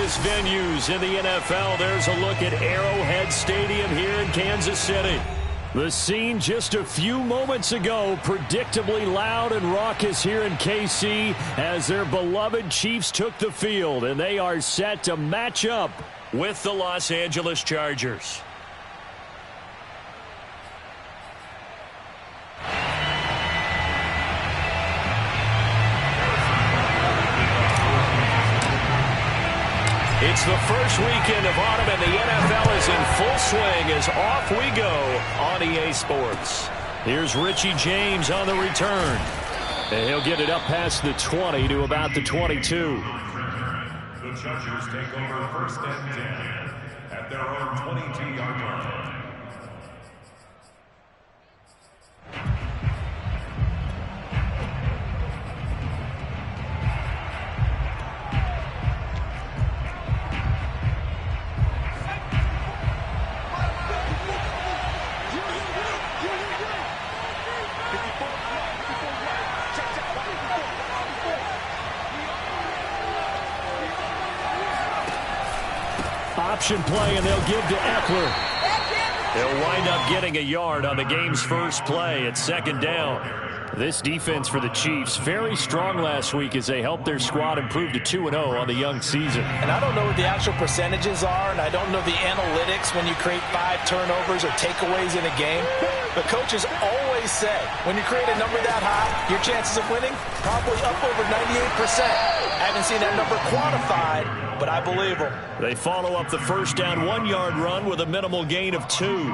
famous venues in the NFL. There's a look at Arrowhead Stadium here in Kansas City. The scene just a few moments ago, predictably loud and raucous here in KC as their beloved Chiefs took the field, and they are set to match up with the Los Angeles Chargers. It's the first weekend of autumn, and the NFL is in full swing as off we go on EA Sports. Here's Richie James on the return. And he'll get it up past the 20 to about the 22. The Chargers take over first and 10 at their own 22-yard line. Option play, and they'll give to Eckler. They'll wind up getting a yard on the game's first play at second down. This defense for the Chiefs, very strong last week as they helped their squad improve to 2-0 on the young season. And I don't know what the actual percentages are, and I don't know the analytics when you create 5 turnovers or takeaways in a game. But coaches always say, when you create a number that high, your chances of winning probably up over 98%. I haven't seen that number quantified, but I believe them. They follow up the first down 1-yard run with a minimal gain of 2.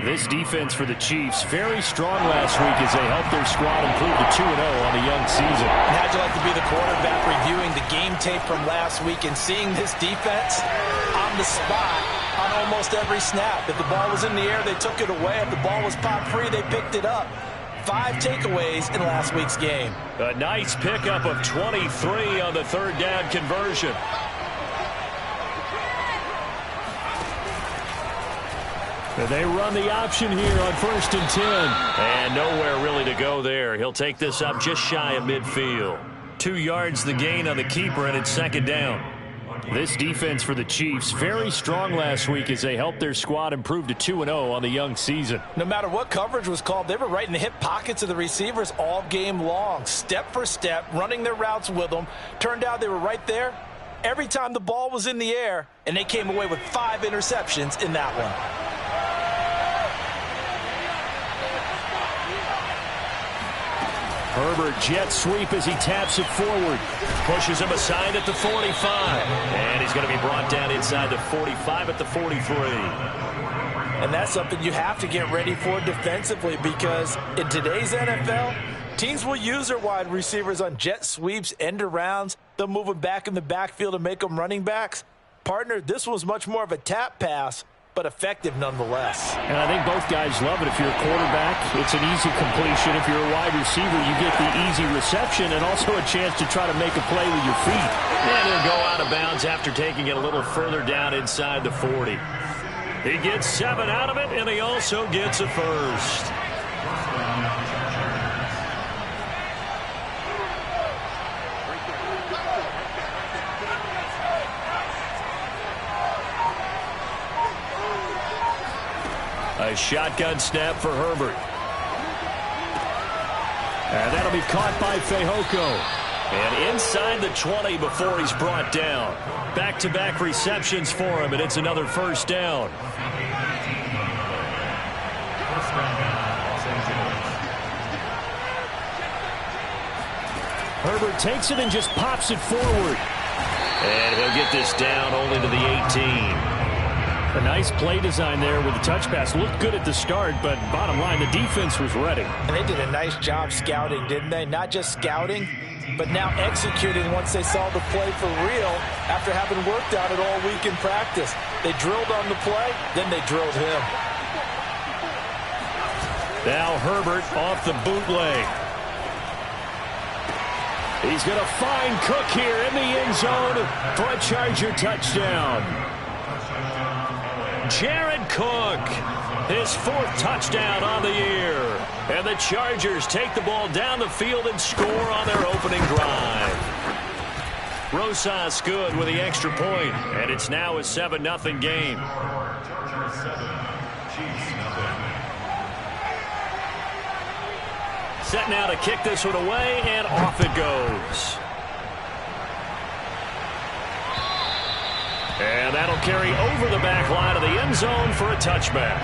This defense for the Chiefs, very strong last week as they helped their squad improve to 2-0 on the young season. And how'd you like to be the quarterback reviewing the game tape from last week and seeing this defense on the spot on almost every snap? If the ball was in the air, they took it away. If the ball was popped free, they picked it up. 5 takeaways in last week's game. A nice pickup of 23 on the third down conversion. They run the option here on first and 10. And nowhere really to go there. He'll take this up just shy of midfield. 2 yards the gain on the keeper, and it's second down. This defense for the Chiefs, very strong last week as they helped their squad improve to 2-0 on the young season. No matter what coverage was called, they were right in the hip pockets of the receivers all game long. Step for step, running their routes with them. Turned out they were right there every time the ball was in the air, and they came away with 5 interceptions in that one. Herbert jet sweep as he taps it forward. Pushes him aside at the 45. And he's going to be brought down inside the 45 at the 43. And that's something you have to get ready for defensively, because in today's NFL, teams will use their wide receivers on jet sweeps, end arounds. They'll move them back in the backfield and make them running backs. Partner, this was much more of a tap pass, but effective nonetheless. And I think both guys love it. If you're a quarterback, it's an easy completion. If you're a wide receiver, you get the easy reception and also a chance to try to make a play with your feet. And he'll go out of bounds after taking it a little further down inside the 40. He gets 7 out of it, and he also gets a first. A shotgun snap for Herbert. And that'll be caught by Fehoko. And inside the 20 before he's brought down. Back-to-back receptions for him, and it's another first down. Herbert takes it and just pops it forward. And he'll get this down only to the 18. A nice play design there with the touch pass. Looked good at the start, but bottom line, the defense was ready. And they did a nice job scouting, didn't they? Not just scouting, but now executing once they saw the play for real after having worked on it all week in practice. They drilled on the play, then they drilled him. Now Herbert off the bootleg. He's going to find Cook here in the end zone for a Charger touchdown. Jared Cook, his 4th touchdown on the year. And the Chargers take the ball down the field and score on their opening drive. Rosas good with the extra point, and it's now a 7-0 game. Set now to kick this one away, and off it goes. And that'll carry over the back line of the end zone for a touchback.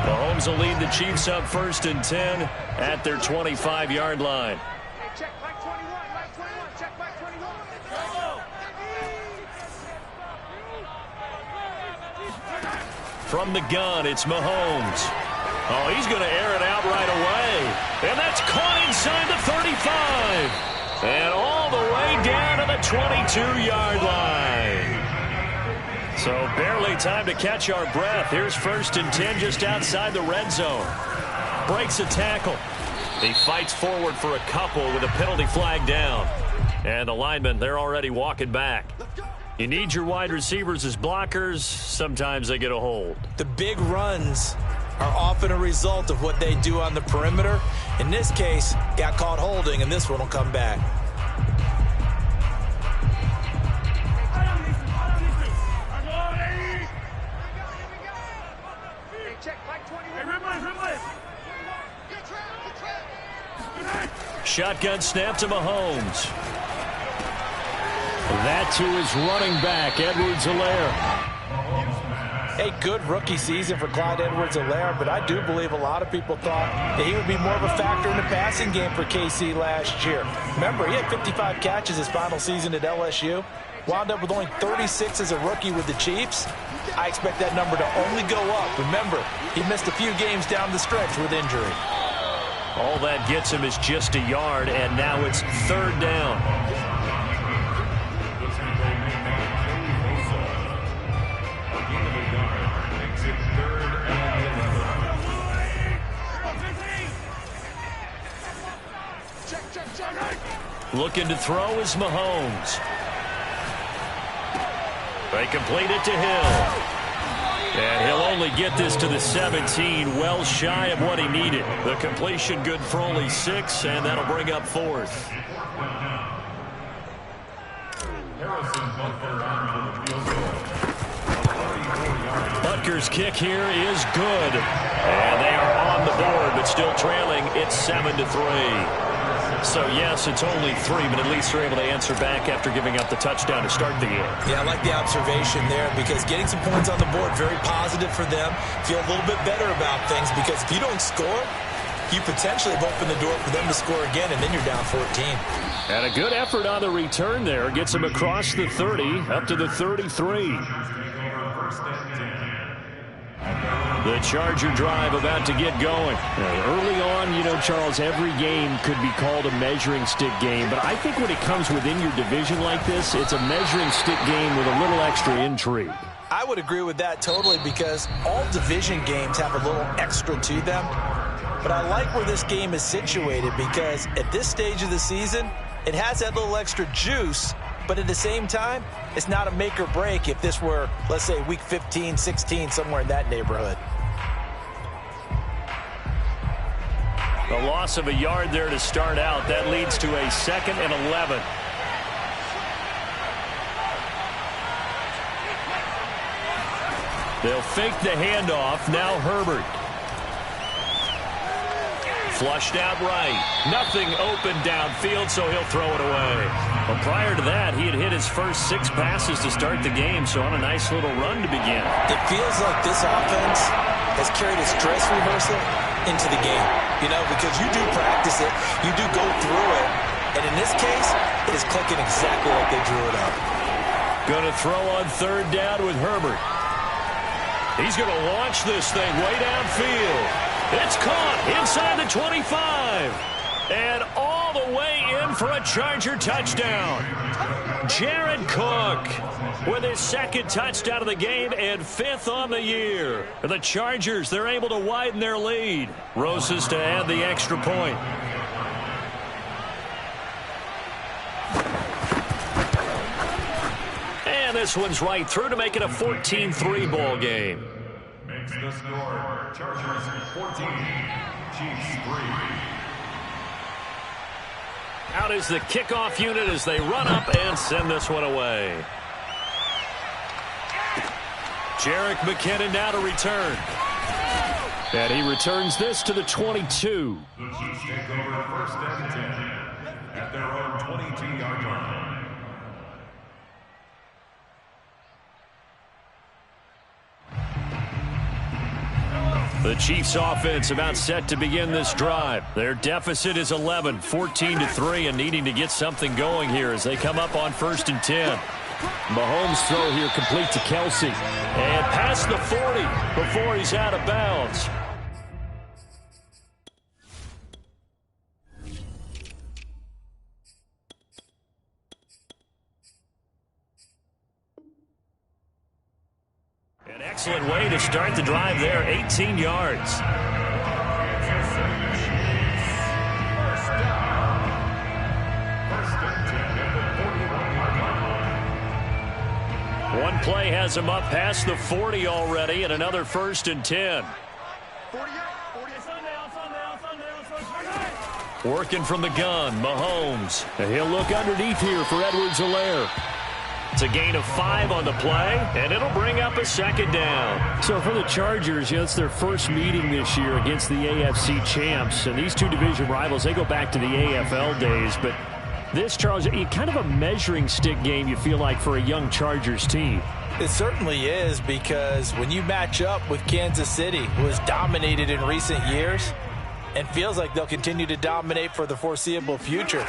Mahomes will lead the Chiefs up 1st and 10 at their 25-yard line. Check back 21, back 21, check back 21. From the gun, it's Mahomes. Oh, he's going to air it out right away. And that's caught inside the 35. And all the way down to the 22-yard line. So barely time to catch our breath. Here's 1st and 10 just outside the red zone. Breaks a tackle. He fights forward for a couple with a penalty flag down. And the linemen, they're already walking back. You need your wide receivers as blockers. Sometimes they get a hold. The big runs are often a result of what they do on the perimeter. In this case, got caught holding, and this one will come back. Shotgun snap to Mahomes. That to his running back, Edwards-Helaire. A good rookie season for Clyde Edwards-Helaire, but I do believe a lot of people thought that he would be more of a factor in the passing game for KC last year. Remember, he had 55 catches his final season at LSU. Wound up with only 36 as a rookie with the Chiefs. I expect that number to only go up. Remember, he missed a few games down the stretch with injury. All that gets him is just a yard, and now it's 3rd down. Looking to throw is Mahomes. They complete it to Hill. And he'll only get this to the 17, well shy of what he needed. The completion good for only 6, and that'll bring up 4th. Butker's kick here is good. And they are on the board, but still trailing. It's 7-3. So, yes, it's only 3, but at least they're able to answer back after giving up the touchdown to start the game. Yeah, I like the observation there because getting some points on the board, very positive for them. Feel a little bit better about things because if you don't score, you potentially have opened the door for them to score again, and then you're down 14. And a good effort on the return there. Gets him across the 30, up to the 33. The Charger drive about to get going. Early on, you know, Charles, every game could be called a measuring stick game. But I think when it comes within your division like this, it's a measuring stick game with a little extra intrigue. I would agree with that totally because all division games have a little extra to them. But I like where this game is situated because at this stage of the season, it has that little extra juice. But at the same time, it's not a make or break if this were, let's say, week 15, 16, somewhere in that neighborhood. The loss of a yard there to start out. That leads to a 2nd and 11. They'll fake the handoff. Now Herbert. Flushed out right. Nothing open downfield, so he'll throw it away. Well, prior to that, he had hit his first 6 passes to start the game, so on a nice little run to begin. It feels like this offense has carried a stress rehearsal into the game, you know, because you do practice it, you do go through it, and in this case, it is clicking exactly like they drew it up. Going to throw on 3rd down with Herbert. He's going to launch this thing way downfield. It's caught inside the 25. And all the way in for a Charger touchdown. Jared Cook with his 2nd touchdown of the game and 5th on the year. The Chargers, they're able to widen their lead. Rosas to add the extra point. this one's right through to make it a 14-3 ball game. Makes the score Chargers 14, Chiefs 3. Out is the kickoff unit as they run up and send this one away. Jerick McKinnon now to return. And he returns this to the 22. The Chiefs take over first and 10 at their own 22-yard line. The Chiefs offense about set to begin this drive. Their deficit is 11, 14-3, and needing to get something going here as they come up on first and 10. Mahomes' throw here complete to Kelsey. And past the 40 before he's out of bounds. An excellent way to start the drive there, 18 yards. One play has him up past the 40 already, and another first and 10. Working from the gun, Mahomes. And he'll look underneath here for Edwards-Helaire. It's a gain of 5 on the play, and it'll bring up a second down. So for the Chargers, it's their first meeting this year against the AFC champs. And these two division rivals, they go back to the AFL days. But this, Charles, kind of a measuring stick game, you feel like, for a young Chargers team. It certainly is, because when you match up with Kansas City, who has dominated in recent years and feels like they'll continue to dominate for the foreseeable future,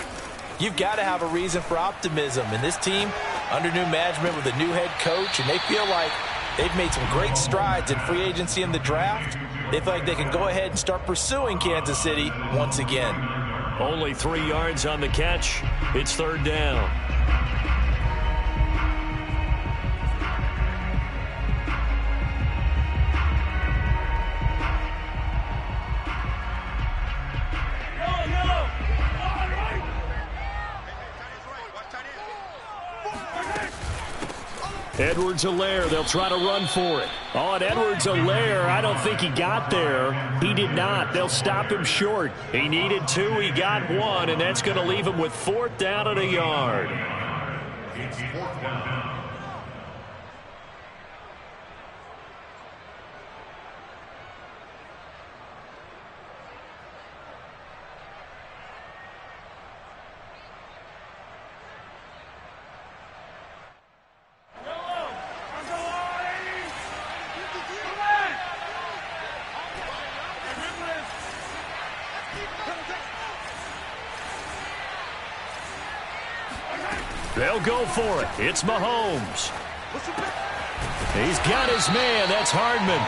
you've got to have a reason for optimism. And this team, under new management with a new head coach, and they feel like they've made some great strides in free agency in the draft. They feel like they can go ahead and start pursuing Kansas City once again. Only 3 yards on the catch. It's third down. Edwards-Helaire, they'll try to run for it. Oh, and Edwards-Helaire, I don't think he got there. He did not. They'll stop him short. He needed 2, he got 1, and that's going to leave him with 4th down and a yard. It's 4th down. They'll go for it. It's Mahomes. He's got his man. That's Hardman.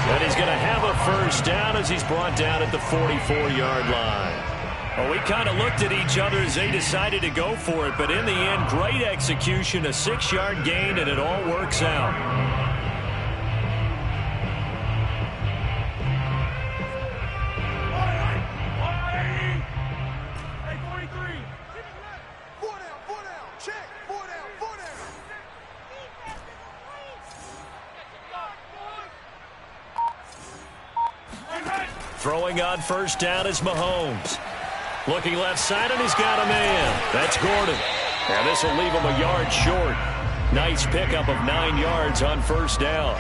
And he's going to have a first down as he's brought down at the 44-yard line. Well, we kind of looked at each other as they decided to go for it, but in the end, great execution, a 6-yard gain, and it all works out. Throwing on first down is Mahomes. Looking left side, and he's got a man. That's Gordon. And this will leave him a yard short. Nice pickup of 9 yards on first down.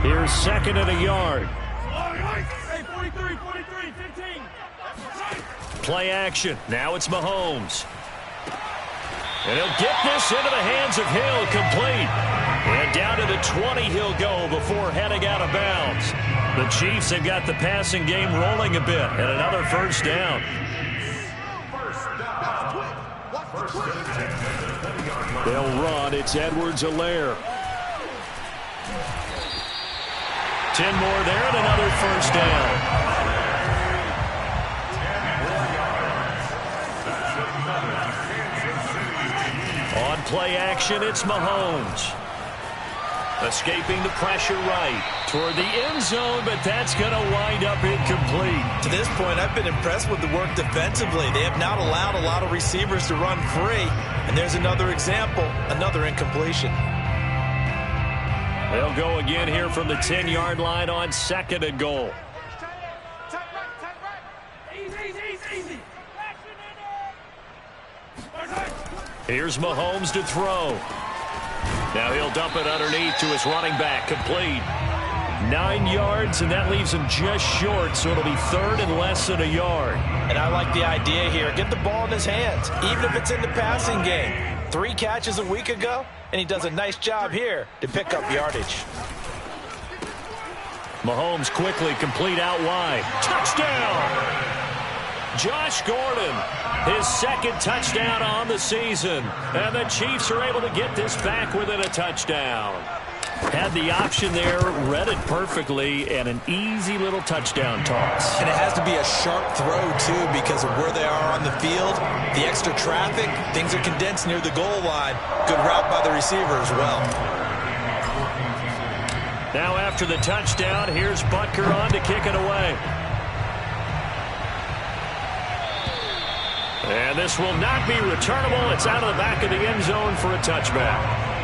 Here's second and a yard. Play action. Now it's Mahomes. And he'll get this into the hands of Hill, complete. And down to the 20 he'll go before heading out of bounds. The Chiefs have got the passing game rolling a bit, and another first down. They'll run. It's Edwards-Helaire. 10 more there, and another first down. On play action, it's Mahomes. Escaping the pressure right toward the end zone, but that's going to wind up incomplete. To this point, I've been impressed with the work defensively. They have not allowed a lot of receivers to run free. And there's another example, another incompletion. They'll go again here from the 10-yard line on 2nd and goal. Here's Mahomes to throw. Now he'll dump it underneath to his running back. Complete. 9 yards, and that leaves him just short, so it'll be 3rd and less than a yard. And I like the idea here. Get the ball in his hands, even if it's in the passing game. 3 catches a week ago, and he does a nice job here to pick up yardage. Mahomes quickly complete out wide. Touchdown! Josh Gordon, his 2nd touchdown on the season. And the Chiefs are able to get this back within a touchdown. Had the option there, read it perfectly, and an easy little touchdown toss. And it has to be a sharp throw, too, because of where they are on the field. The extra traffic, things are condensed near the goal line. Good route by the receiver as well. Now after the touchdown, here's Butker on to kick it away. And this will not be returnable. It's out of the back of the end zone for a touchback.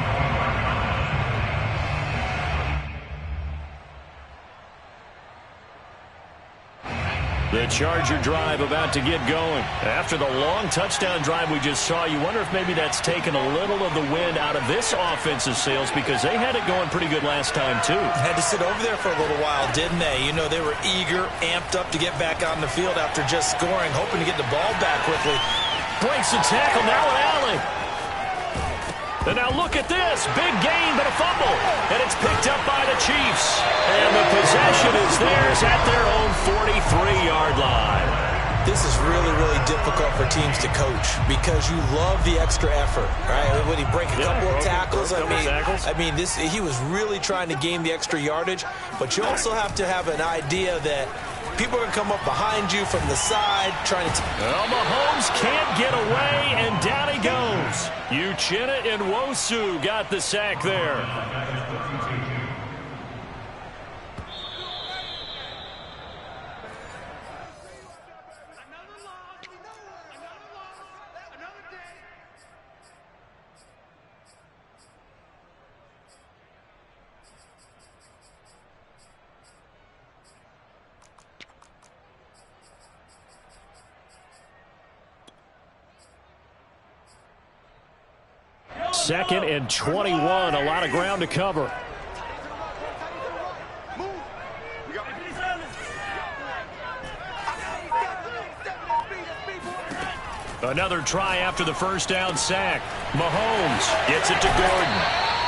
The Charger drive about to get going. After the long touchdown drive we just saw, you wonder if maybe that's taken a little of the wind out of this offensive sails, because they had it going pretty good last time, too. Had to sit over there for a little while, didn't they? You know, they were eager, amped up to get back on the field after just scoring, hoping to get the ball back quickly. Breaks the tackle, now an alley. And now look at this. Big gain, but a fumble. And it's picked up by the Chiefs. And the possession is theirs at their own 43-yard line. This is really, really difficult for teams to coach because you love the extra effort, right? When he break a couple of tackles, I mean, he was really trying to gain the extra yardage, but you also have to have an idea that people are going to come up behind you from the side trying to... Well, Mahomes can't get away, and down he goes. Uchenna and Nwosu got the sack there. Second and 21, a lot of ground to cover. Another try after the first down sack. Mahomes gets it to Gordon.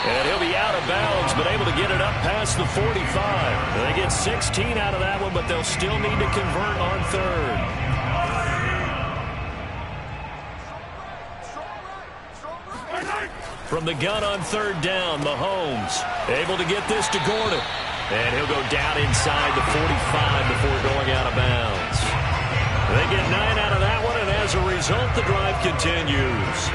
And he'll be out of bounds, but able to get it up past the 45. They get 16 out of that one, but they'll still need to convert on 3rd. From the gun on 3rd down, Mahomes able to get this to Gordon. And he'll go down inside the 45 before going out of bounds. They get 9 out of that one, and as a result, the drive continues.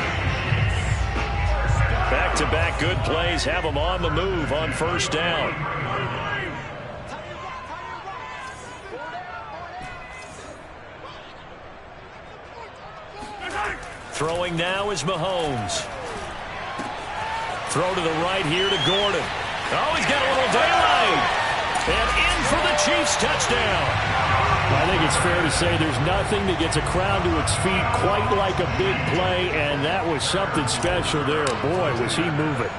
Back-to-back good plays have them on the move on 1st down. Throwing now is Mahomes. Throw to the right here to Gordon. Oh, he's got a little daylight. And in for the Chiefs touchdown. I think it's fair to say there's nothing that gets a crowd to its feet quite like a big play, and that was something special there. Boy, was he moving.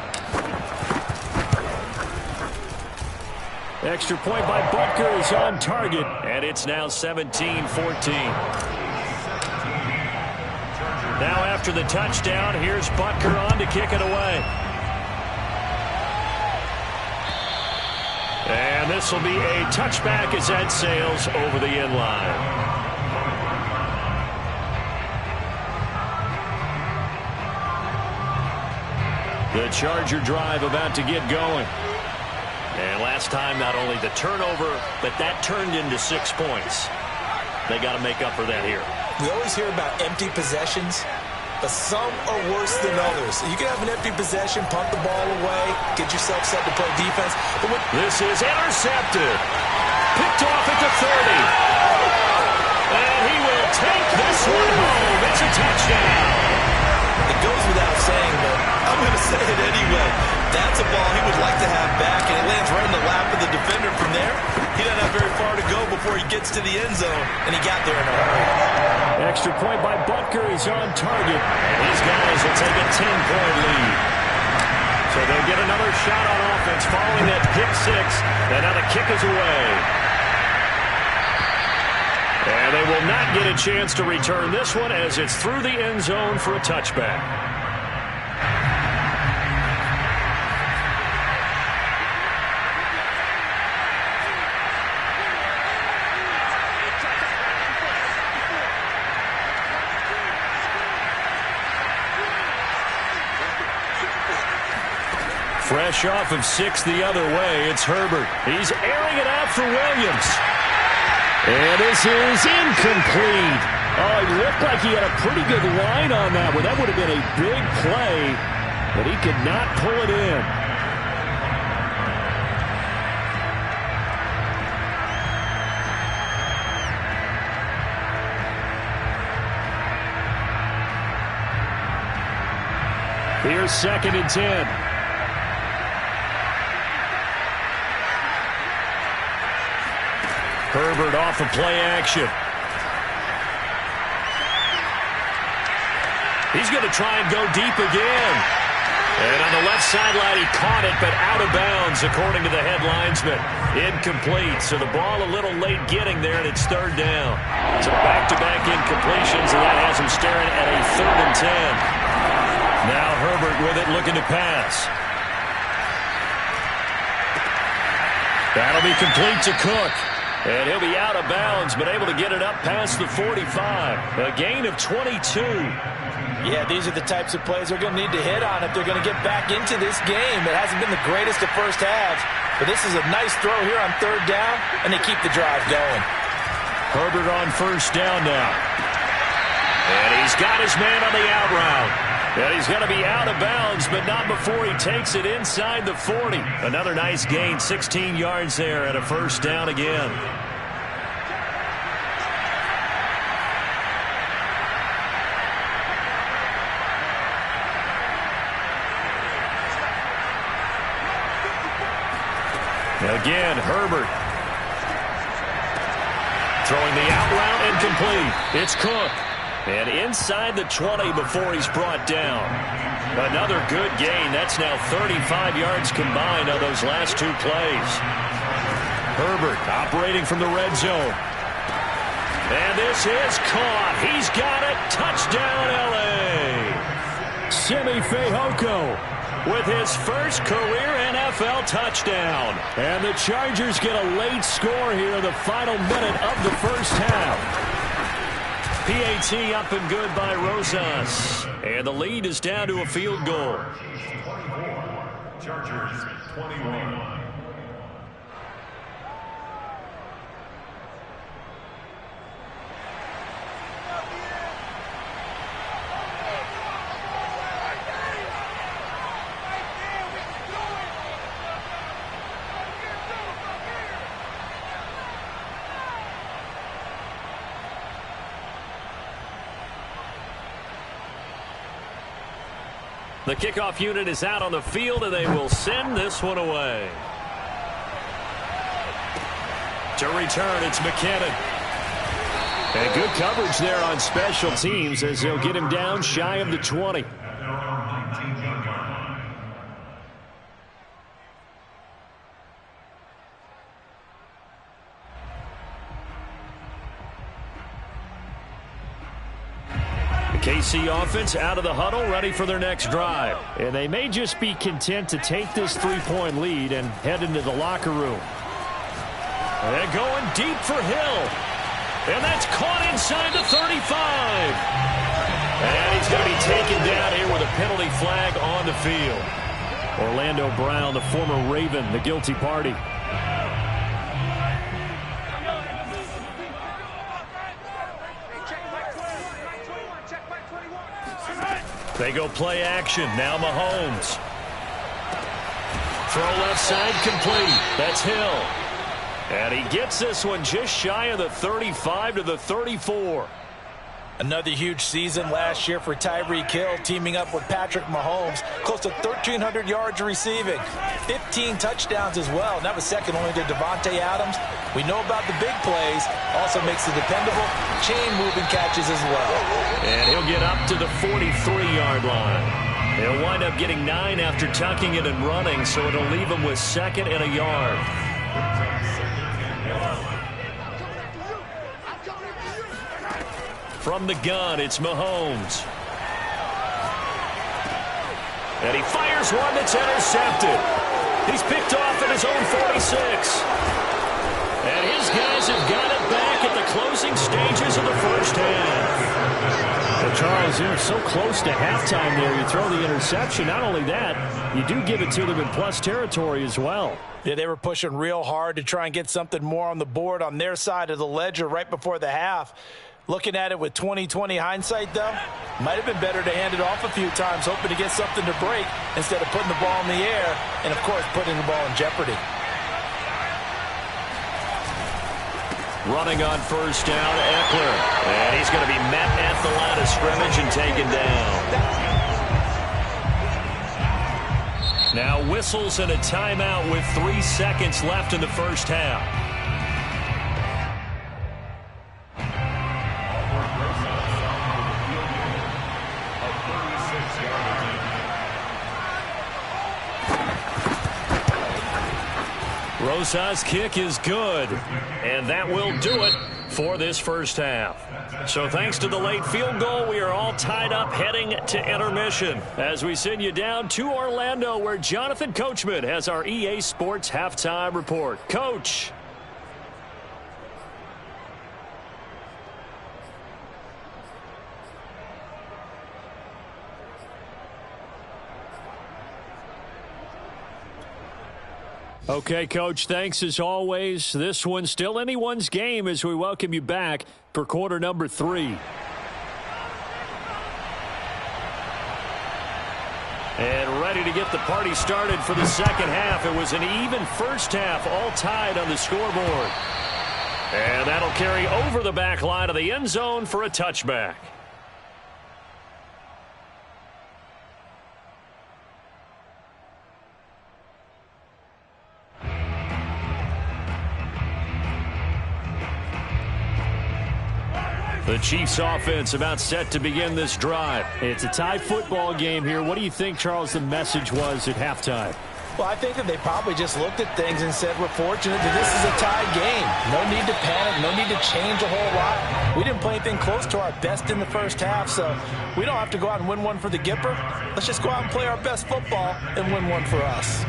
Extra point by Butker is on target, and it's now 17-14. Now after the touchdown, here's Butker on to kick it away. And this will be a touchback as that sails over the end line. The Charger drive about to get going. And last time, not only the turnover, but that turned into 6 points. They got to make up for that here. We always hear about empty possessions. but some are worse than others. You can have an empty possession, punt the ball away, get yourself set to play defense. But this is intercepted. Picked off at the 30. And he will take this one home. It's a touchdown. It goes without saying, but I'm going to say it anyway. That's a ball he would like to have back, and it lands right in the lap of the defender. From there, he doesn't have very far to go before he gets to the end zone, and he got there in a hurry. Extra point by Butker is on target. These guys will take a 10-point lead. So they'll get another shot on offense following that pick six, and now the kick is away. And they will not get a chance to return this one as it's through the end zone for a touchback. Fresh off of 6 the other way, it's Herbert. He's airing it out for Williams. And this is incomplete. Oh, it looked like he had a pretty good line on that one. That would have been a big play, but he could not pull it in. Here's 2nd and 10. Herbert off of play action. He's going to try and go deep again. And on the left sideline, he caught it, but out of bounds, according to the head linesman. Incomplete, so the ball a little late getting there, and it's 3rd down. So back-to-back incompletions, and that has him staring at a 3rd and 10. Now Herbert with it, looking to pass. That'll be complete to Cook. And he'll be out of bounds, but able to get it up past the 45. A gain of 22. Yeah, these are the types of plays they're going to need to hit on if they're going to get back into this game. It hasn't been the greatest of first halves, but this is a nice throw here on 3rd down, and they keep the drive going. Herbert on 1st down now. And he's got his man on the out route. And he's going to be out of bounds, but not before he takes it inside the 40. Another nice gain, 16 yards there, and a 1st down again. Again, Herbert. Throwing the out route and complete. It's Cook. And inside the 20 before he's brought down. Another good gain. That's now 35 yards combined on those last 2 plays. Herbert operating from the red zone. And this is caught. He's got it. Touchdown, L.A. Simi Fehoko with his first career NFL touchdown. And the Chargers get a late score here in the final minute of the first half. PAT up and good by Rosas. And the lead is down to a field goal. Chargers 21. The kickoff unit is out on the field, and they will send this one away. To return, it's McKinnon. And good coverage there on special teams as they'll get him down shy of the 20. KC offense out of the huddle, ready for their next drive. And they may just be content to take this 3-point lead and head into the locker room. And going deep for Hill. And that's caught inside the 35. And he's going to be taken down here with a penalty flag on the field. Orlando Brown, the former Raven, the guilty party. They go play action. Now Mahomes. Throw left side complete. That's Hill. And he gets this one just shy of the 35 to the 34. Another huge season last year for Tyreek Hill, teaming up with Patrick Mahomes. Close to 1,300 yards receiving. 15 touchdowns as well. And that was second only to Devontae Adams. We know about the big plays. Also makes the dependable chain-moving catches as well. And he'll get up to the 43-yard line. He'll wind up getting 9 after tucking it and running, so it'll leave him with second and a yard. From the gun, it's Mahomes. And he fires one that's intercepted. He's picked off at his own 46. And his guys have got it back at the closing stages of the first half. Well, Charles, you're so close to halftime there. You throw the interception. Not only that, you do give it to them in plus territory as well. Yeah, they were pushing real hard to try and get something more on the board on their side of the ledger right before the half. Looking at it with 20/20 hindsight, though, might have been better to hand it off a few times, hoping to get something to break instead of putting the ball in the air and, of course, putting the ball in jeopardy. Running on first down, Eckler. And he's going to be met at the line of scrimmage and taken down. Now whistles and a timeout with 3 seconds left in the first half. Rosa's kick is good, and that will do it for this first half. So thanks to the late field goal, we are all tied up heading to intermission as we send you down to Orlando, where Jonathan Coachman has our EA Sports halftime report. Coach. Okay, Coach, thanks as always. This one's still anyone's game as we welcome you back for quarter number 3. And ready to get the party started for the second half. It was an even first half, all tied on the scoreboard. And that'll carry over the back line of the end zone for a touchback. The Chiefs offense about set to begin this drive. It's a tie football game here. What do you think, Charles, the message was at halftime? Well, I think that they probably just looked at things and said, we're fortunate that this is a tied game. No need to panic. No need to change a whole lot. We didn't play anything close to our best in the first half, so we don't have to go out and win one for the Gipper. Let's just go out and play our best football and win one for us.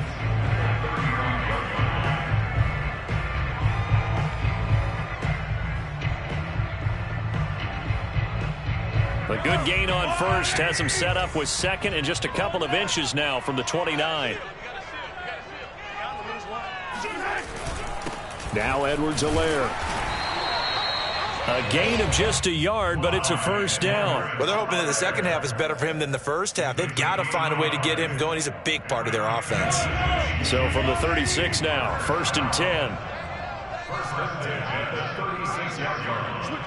A good gain on first has him set up with second and just a couple of inches now from the 29. Now Edwards-Helaire. A gain of just a yard, but it's a first down. Well, they're hoping that the second half is better for him than the first half. They've got to find a way to get him going. He's a big part of their offense. So from the 36 now, 1st and 10. 1st and 10 at the 36-yard line.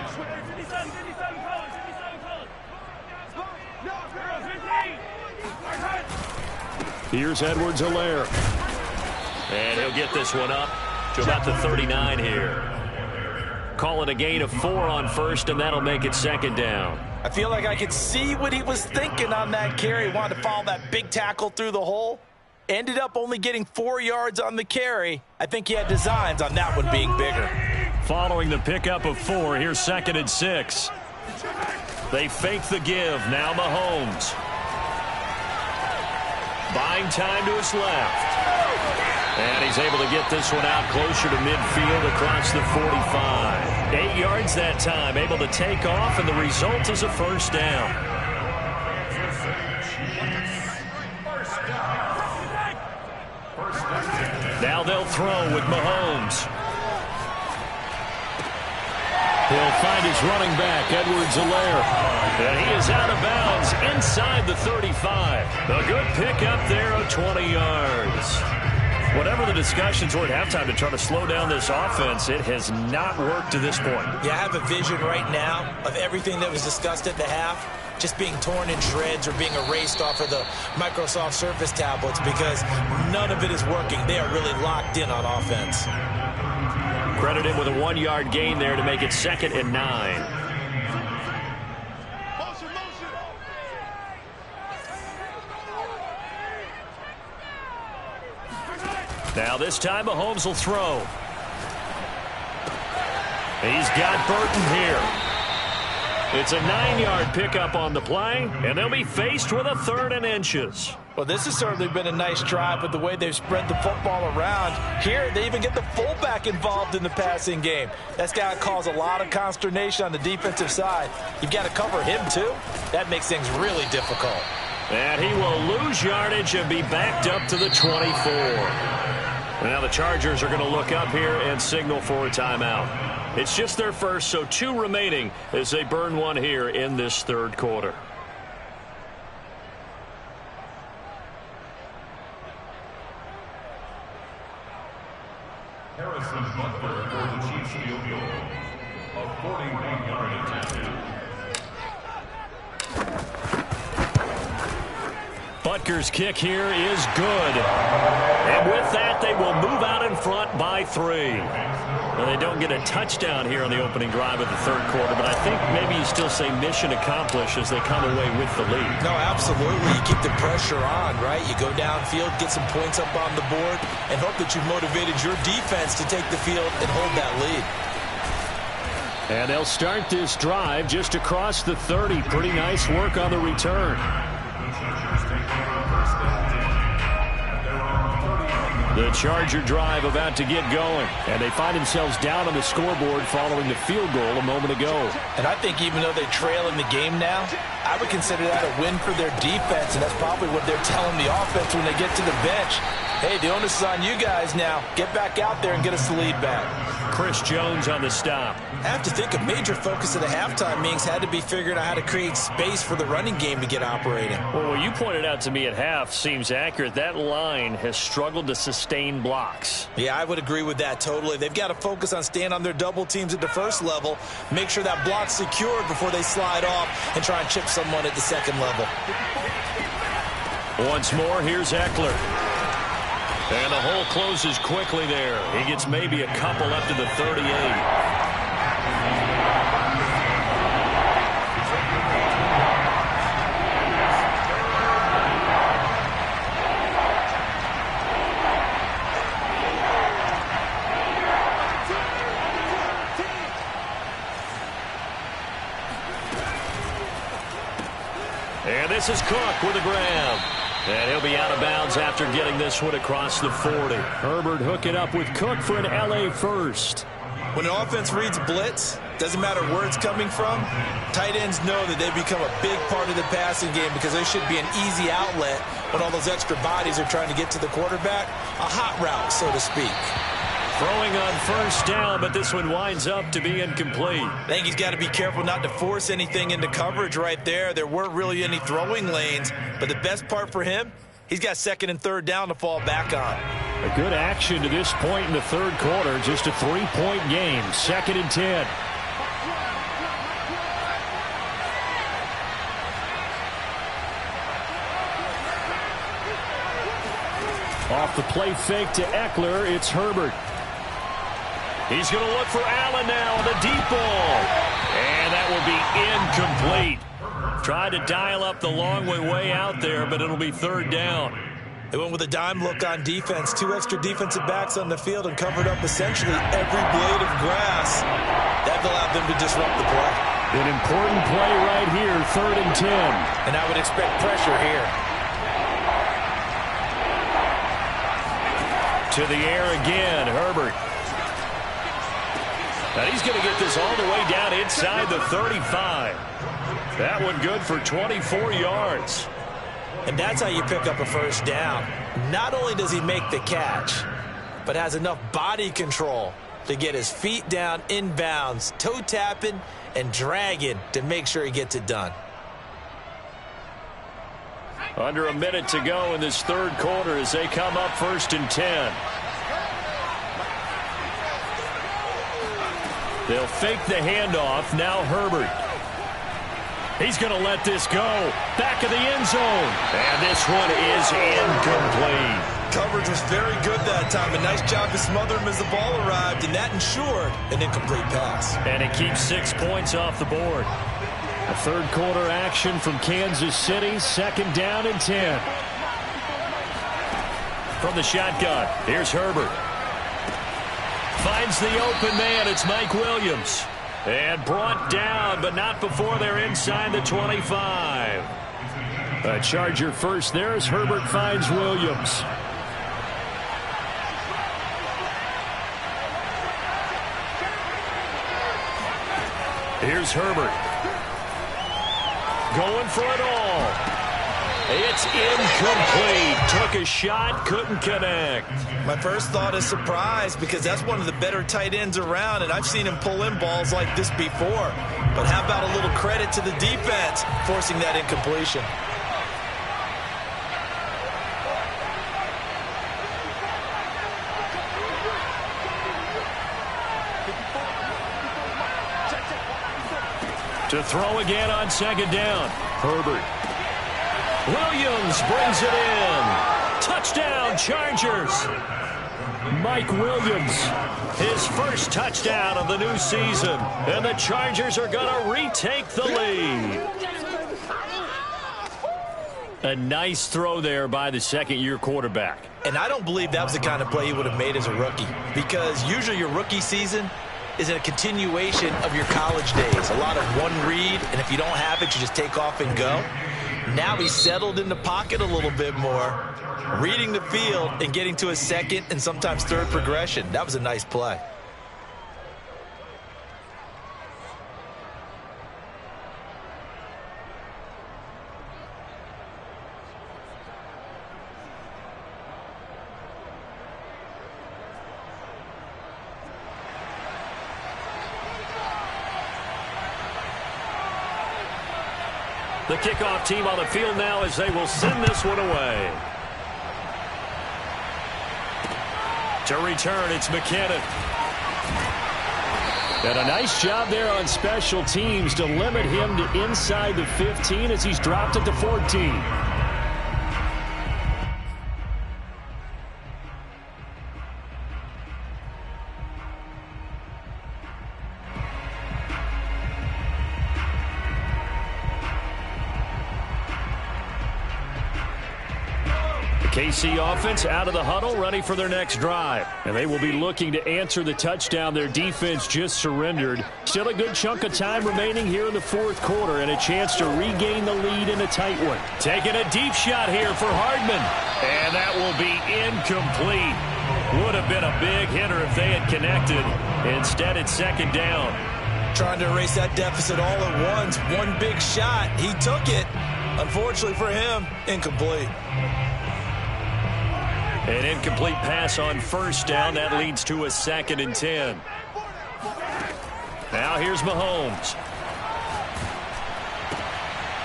Here's Edwards-Helaire. And he'll get this one up to about the 39 here. Call it a gain of 4 on first, and that'll make it second down. I feel like I could see what he was thinking on that carry. He wanted to follow that big tackle through the hole. Ended up only getting 4 yards on the carry. I think he had designs on that one being bigger. Following the pickup of 4, here's 2nd and 6. They fake the give. Now Mahomes. Buying time to his left. And he's able to get this one out closer to midfield across the 45. 8 yards that time, able to take off, and the result is a first down. Now they'll throw with Mahomes. He'll find his running back, Edwards-Helaire. And he is out of bounds inside the 35. A good pickup there of 20 yards. Whatever the discussions were at halftime to try to slow down this offense, it has not worked to this point. Yeah, I have a vision right now of everything that was discussed at the half just being torn in shreds or being erased off of the Microsoft Surface tablets because none of it is working. They are really locked in on offense. Credit him with a 1-yard gain there to make it 2nd and 9. Now this time Mahomes will throw. He's got Burton here. It's a 9-yard pickup on the play, and they'll be faced with a 3rd and inches. Well, this has certainly been a nice drive, but the way they've spread the football around, here they even get the fullback involved in the passing game. That's got to cause a lot of consternation on the defensive side. You've got to cover him, too. That makes things really difficult. And he will lose yardage and be backed up to the 24. Now the Chargers are going to look up here and signal for a timeout. It's just their first, so 2 remaining as they burn one here in this 3rd quarter. Harrison Butker for the Chiefs field goal. A 41-yard attempt. Butker's kick here is good. And with that, they will move out in front by 3. Well, they don't get a touchdown here on the opening drive of the 3rd quarter, but I think maybe you still say mission accomplished as they come away with the lead. No, absolutely. You keep the pressure on, right? You go downfield, get some points up on the board, and hope that you've motivated your defense to take the field and hold that lead. And they'll start this drive just across the 30. Pretty nice work on the return. The Charger drive about to get going, and they find themselves down on the scoreboard following the field goal a moment ago. And I think even though they trail in the game now, I would consider that a win for their defense, and that's probably what they're telling the offense when they get to the bench. Hey, the onus is on you guys now. Get back out there and get us the lead back. Chris Jones on the stop. I have to think a major focus of the halftime meetings had to be figuring out how to create space for the running game to get operating. Well, what you pointed out to me at half seems accurate. That line has struggled to sustain blocks. Yeah, I would agree with that totally. They've got to focus on staying on their double teams at the first level, make sure that block's secured before they slide off and try and chip someone at the second level. Once more, here's Eckler. And the hole closes quickly there. He gets maybe a couple up to the 38. And this is Cook with a grab. And he'll be out of bounds after getting this one across the 40. Herbert hooking up with Cook for an LA first. When an offense reads blitz, doesn't matter where it's coming from, tight ends know that they become a big part of the passing game because they should be an easy outlet when all those extra bodies are trying to get to the quarterback. A hot route, so to speak. Throwing on first down, but this one winds up to be incomplete. I think he's got to be careful not to force anything into coverage right there. There weren't really any throwing lanes, but the best part for him, he's got 2nd and 3rd down to fall back on. A good action to this point in the 3rd quarter. Just a 3-point game. 2nd and 10. Off the play fake to Eckler, it's Herbert. He's going to look for Allen now on the deep ball. And that will be incomplete. Tried to dial up the long way out there, but it'll be 3rd down. They went with a dime look on defense. 2 extra defensive backs on the field and covered up essentially every blade of grass. That allowed them to disrupt the play. An important play right here, 3rd and 10. And I would expect pressure here. To the air again, Herbert. And he's going to get this all the way down inside the 35. That one good for 24 yards. And that's how you pick up a first down. Not only does he make the catch, but has enough body control to get his feet down inbounds, toe tapping and dragging to make sure he gets it done. Under a minute to go in this third quarter as they come up 1st and 10. They'll fake the handoff. Now Herbert. He's going to let this go. Back of the end zone. And this one is incomplete. Coverage was very good that time. A nice job to smother him as the ball arrived, and that ensured an incomplete pass. And it keeps 6 points off the board. A third quarter action from Kansas City. 2nd down and 10. From the shotgun, here's Herbert. Finds the open man. It's Mike Williams. And brought down, but not before they're inside the 25. A Charger first there as Herbert finds Williams. Here's Herbert. Going for it all. It's incomplete. Took a shot, couldn't connect. My first thought is surprise because that's one of the better tight ends around, and I've seen him pull in balls like this before. But how about a little credit to the defense forcing that incompletion? To throw again on 2nd down. Herbert. Williams brings it in. Touchdown, Chargers. Mike Williams, his first touchdown of the new season. And the Chargers are going to retake the lead. A nice throw there by the second-year quarterback. And I don't believe that was the kind of play he would have made as a rookie, because usually your rookie season is a continuation of your college days. A lot of one read, and if you don't have it, you just take off and go. Now he's settled in the pocket a little bit more, reading the field and getting to a second and sometimes third progression. That was a nice play. The kickoff team on the field now as they will send this one away. To return, it's McKinnon. And a nice job there on special teams to limit him to inside the 15 as he's dropped it to 14. KC offense out of the huddle, ready for their next drive. And they will be looking to answer the touchdown their defense just surrendered. Still a good chunk of time remaining here in the fourth quarter and a chance to regain the lead in a tight one. Taking a deep shot here for Hardman. And that will be incomplete. Would have been a big hitter if they had connected. Instead, it's 2nd down. Trying to erase that deficit all at once. One big shot. He took it. Unfortunately for him, incomplete. An incomplete pass on 1st down. That leads to a 2nd and 10. Now here's Mahomes.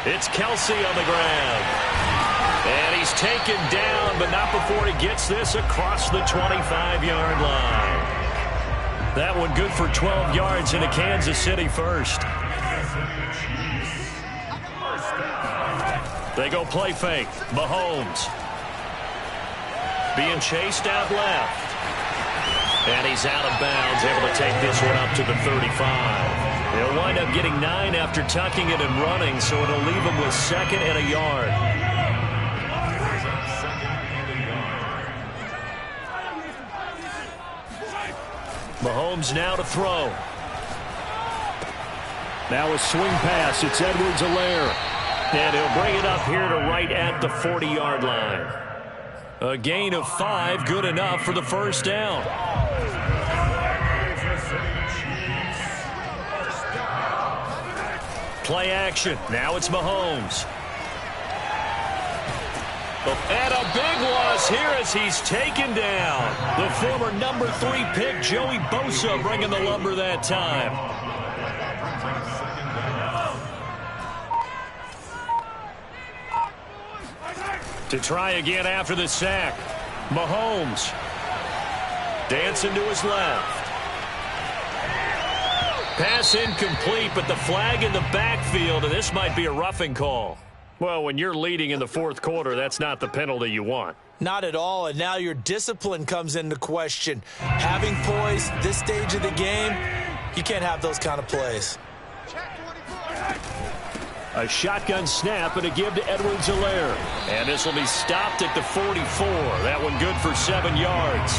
It's Kelsey on the ground. And he's taken down, but not before he gets this across the 25-yard line. That one good for 12 yards into Kansas City first. They go play fake. Mahomes. Being chased out left. And he's out of bounds, able to take this one up to the 35. They'll wind up getting 9 after tucking it and running, so it'll leave them with 2nd and a yard. Mahomes now to throw. Now a swing pass. It's Edwards-Helaire. And he'll bring it up here to right at the 40-yard line. A gain of 5, good enough for the 1st down. Play action. Now it's Mahomes. And a big loss here as he's taken down. The former number 3 pick, Joey Bosa, bringing the lumber that time. To try again after the sack. Mahomes. Dancing to his left. Pass incomplete, but the flag in the backfield, and this might be a roughing call. Well, when you're leading in the fourth quarter, that's not the penalty you want. Not at all, and now your discipline comes into question. Having poise this stage of the game, you can't have those kind of plays. A shotgun snap and a give to Edwards-Helaire. And this will be stopped at the 44. That one good for 7 yards.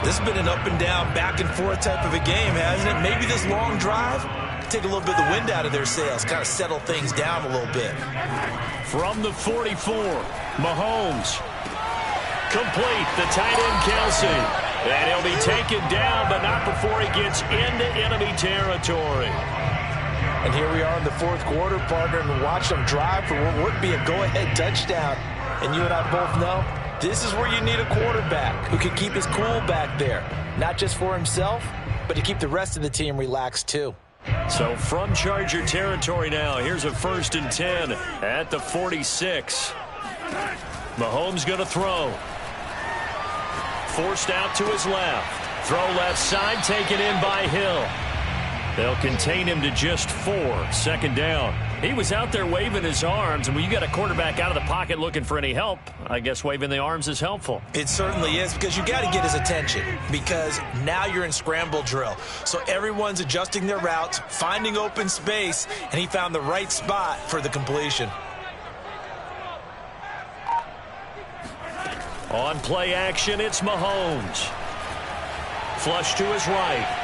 This has been an up and down, back and forth type of a game, hasn't it? Maybe this long drive, take a little bit of the wind out of their sails, kind of settle things down a little bit. From the 44, Mahomes. Complete, the tight end Kelsey. And he'll be taken down, but not before he gets into enemy territory. And here we are in the fourth quarter, partner, and watch them drive for what would be a go-ahead touchdown. And you and I both know this is where you need a quarterback who can keep his cool back there. Not just for himself, but to keep the rest of the team relaxed too. So from Charger territory now, here's a 1st and 10 at the 46. Mahomes going to throw. Forced out to his left. Throw left side, taken in by Hill. They'll contain him to just 4. 2nd down. He was out there waving his arms, and when you got a quarterback out of the pocket looking for any help, I guess waving the arms is helpful. It certainly is, because you got to get his attention, because now you're in scramble drill. So everyone's adjusting their routes, finding open space, and he found the right spot for the completion. On play action, it's Mahomes. Flush to his right.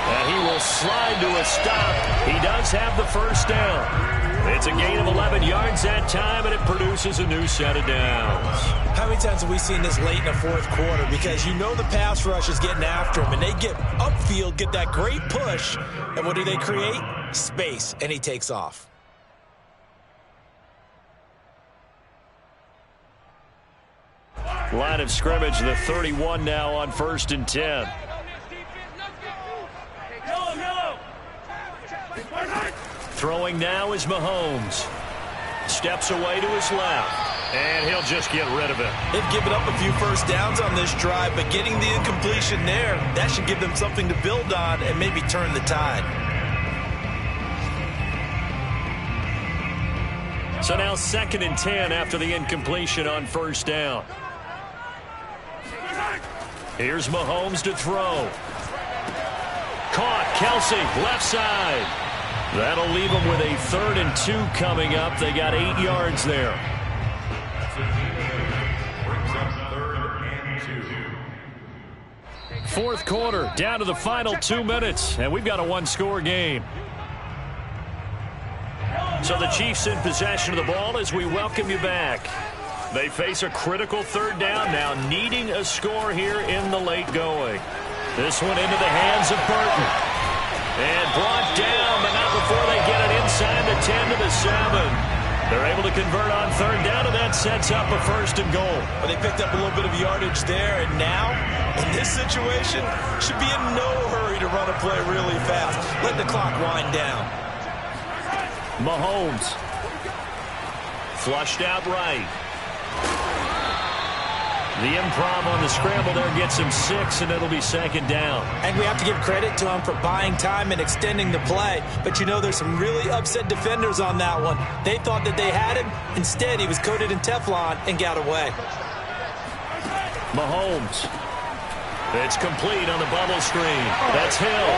And he will slide to a stop. He does have the 1st down. It's a gain of 11 yards that time, and it produces a new set of downs. How many times have we seen this late in the fourth quarter? Because you know the pass rush is getting after him, and they get upfield, get that great push, and what do they create? Space, and he takes off. Line of scrimmage, the 31 now on 1st and 10. Throwing now is Mahomes. Steps away to his left. And he'll just get rid of it. They've given up a few 1st downs on this drive, but getting the incompletion there, that should give them something to build on and maybe turn the tide. So now 2nd and 10 after the incompletion on 1st down. Here's Mahomes to throw. Caught, Kelsey, left side. That'll leave them with a 3rd and 2 coming up. They got 8 yards there. Brings up 3rd and 2. Fourth quarter, down to the final 2 minutes, and we've got a 1-score game. So the Chiefs in possession of the ball as we welcome you back. They face a critical 3rd down now, needing a score here in the late going. This one into the hands of Burton. And brought down, but not before they get it inside the 10 to the 7. They're able to convert on 3rd down, and that sets up a 1st and goal. Well, they picked up a little bit of yardage there, and now, in this situation, should be in no hurry to run a play really fast. Let the clock wind down. Mahomes. Flushed out right. The improv on the scramble there gets him 6, and it'll be 2nd down. And we have to give credit to him for buying time and extending the play. But you know, there's some really upset defenders on that one. They thought that they had him. Instead, he was coated in Teflon and got away. Mahomes. It's complete on the bubble screen. That's Hill.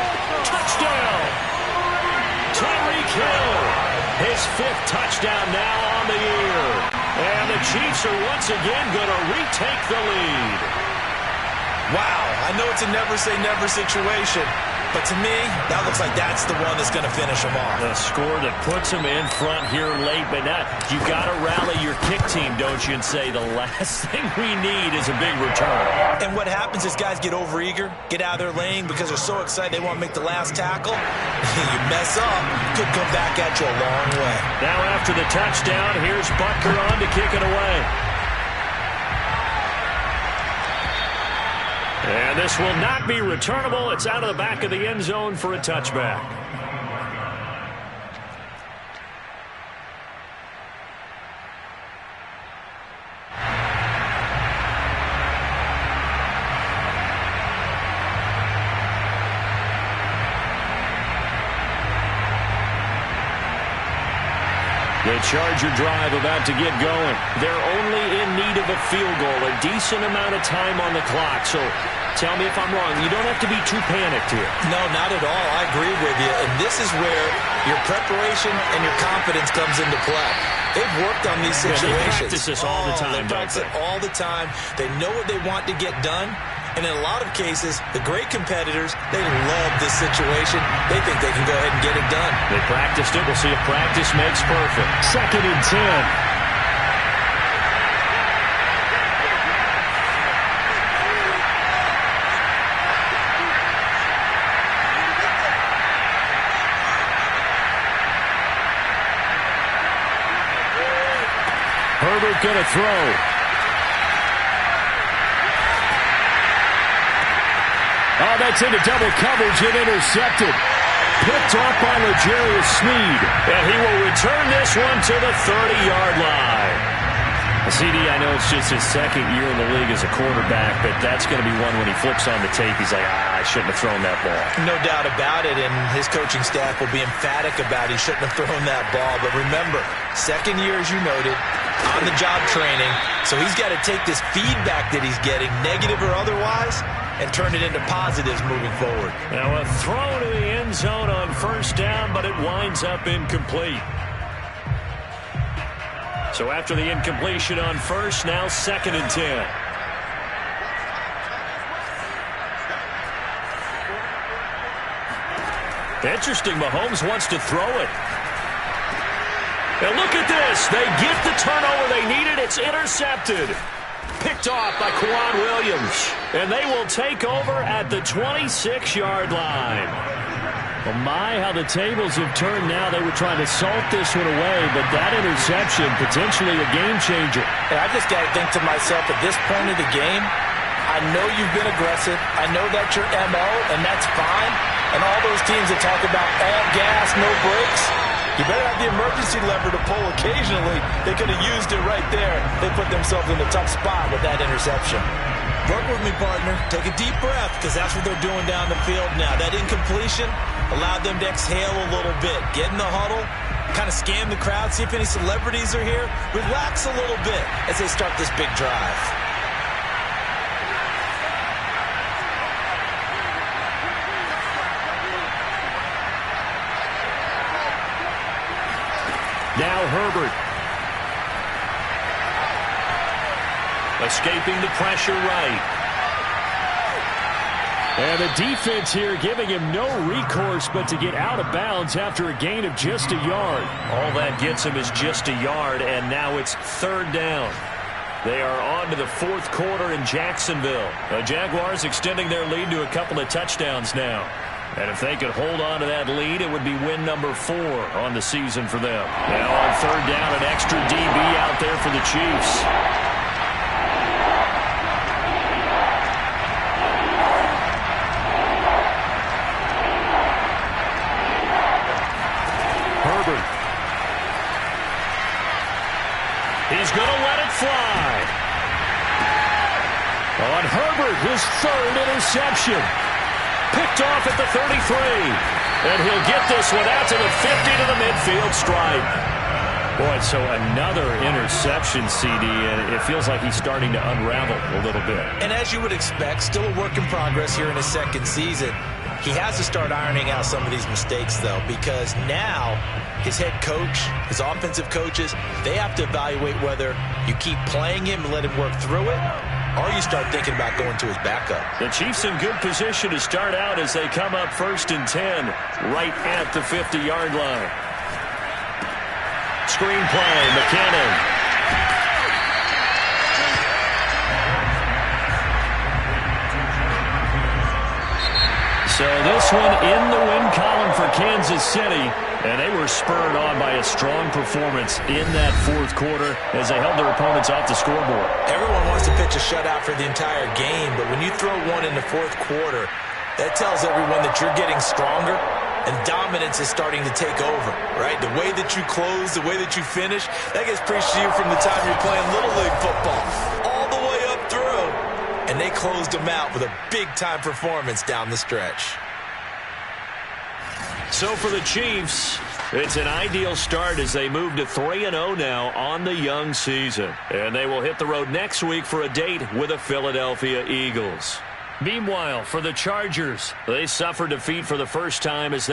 Touchdown! Tyreek Hill. His 5th touchdown now on the year. And the Chiefs are once again going to retake the lead. Wow, I know it's a never-say-never situation, But to me, that looks like that's the one that's going to finish them off. The score that puts them in front here late, but now you got to rally your kick team, don't you, and say the last thing we need is a big return. And what happens is guys get overeager, get out of their lane because they're so excited they want to make the last tackle. You mess up, could come back at you a long way. Now after the touchdown, here's Butker on to kick it away. And this will not be returnable. It's out of the back of the end zone for a touchback. The Charger drive about to get going. They're only in need of a field goal, a decent amount of time on the clock. So tell me if I'm wrong. You don't have to be too panicked here. No, not at all. I agree with you. And this is where your preparation and your confidence comes into play. They've worked on these situations. They practice this all the time. They practice it all the time. They know what they want to get done. And in a lot of cases, the great competitors, they love this situation. They think they can go ahead and get it done. They practiced it. We'll see if practice makes perfect. 2nd and 10. Herbert going to throw. Oh, that's into double coverage and intercepted. Picked off by L'Jarius Sneed. And he will return this one to the 30-yard line. CD, I know it's just his 2nd year in the league as a quarterback, but that's going to be one when he flips on the tape, he's like, I shouldn't have thrown that ball. No doubt about it, and his coaching staff will be emphatic about he shouldn't have thrown that ball. But remember, 2nd year, as you noted, on-the-job training, so he's got to take this feedback that he's getting, negative or otherwise, and turn it into positives moving forward. Now a throw to the end zone on 1st down, but it winds up incomplete. So after the incompletion on 1st, now 2nd and 10. Interesting, Mahomes wants to throw it. And look at this. They get the turnover they needed. It's intercepted. Picked off by Quan Williams. And they will take over at the 26-yard line. Well, my, how the tables have turned now. They were trying to salt this one away, but that interception, potentially a game changer. And I just got to think to myself, at this point of the game, I know you've been aggressive. I know that's your MO, and that's fine. And all those teams that talk about all gas, no brakes, you better have the emergency lever to pull occasionally. They could have used it right there. They put themselves in a tough spot with that interception. Work with me, partner. Take a deep breath, because that's what they're doing down the field now. That incompletion allowed them to exhale a little bit. Get in the huddle, kind of scan the crowd, see if any celebrities are here. Relax a little bit as they start this big drive. Now Herbert. Escaping the pressure right. And the defense here giving him no recourse but to get out of bounds after a gain of just a yard. All that gets him is just a yard, and now it's 3rd down. They are on to the 4th quarter in Jacksonville. The Jaguars extending their lead to a couple of touchdowns now. And if they could hold on to that lead, it would be win number 4 on the season for them. Now on 3rd down, an extra DB out there for the Chiefs. Herbert. He's going to let it fly. On Herbert, his 3rd interception. Picked off at the 33. And he'll get this one out to the 50 to the midfield stripe. Boy, so another interception, CD, and it feels like he's starting to unravel a little bit. And as you would expect, still a work in progress here in his 2nd season. He has to start ironing out some of these mistakes, though, because now his head coach, his offensive coaches, they have to evaluate whether you keep playing him and let him work through it, or you start thinking about going to his backup. The Chiefs in good position to start out as they come up 1st and 10 right at the 50-yard line. Screen play, McKinnon. So this one in the win column for Kansas City, and they were spurred on by a strong performance in that 4th quarter as they held their opponents off the scoreboard. Everyone wants to pitch a shutout for the entire game, but when you throw one in the 4th quarter, that tells everyone that you're getting stronger and dominance is starting to take over, right? The way that you close, the way that you finish, that gets preached to you from the time you're playing Little League football all the way up through. And they closed them out with a big-time performance down the stretch. So for the Chiefs, it's an ideal start as they move to 3-0 now on the young season. And they will hit the road next week for a date with the Philadelphia Eagles. Meanwhile, for the Chargers, they suffered defeat for the first time as they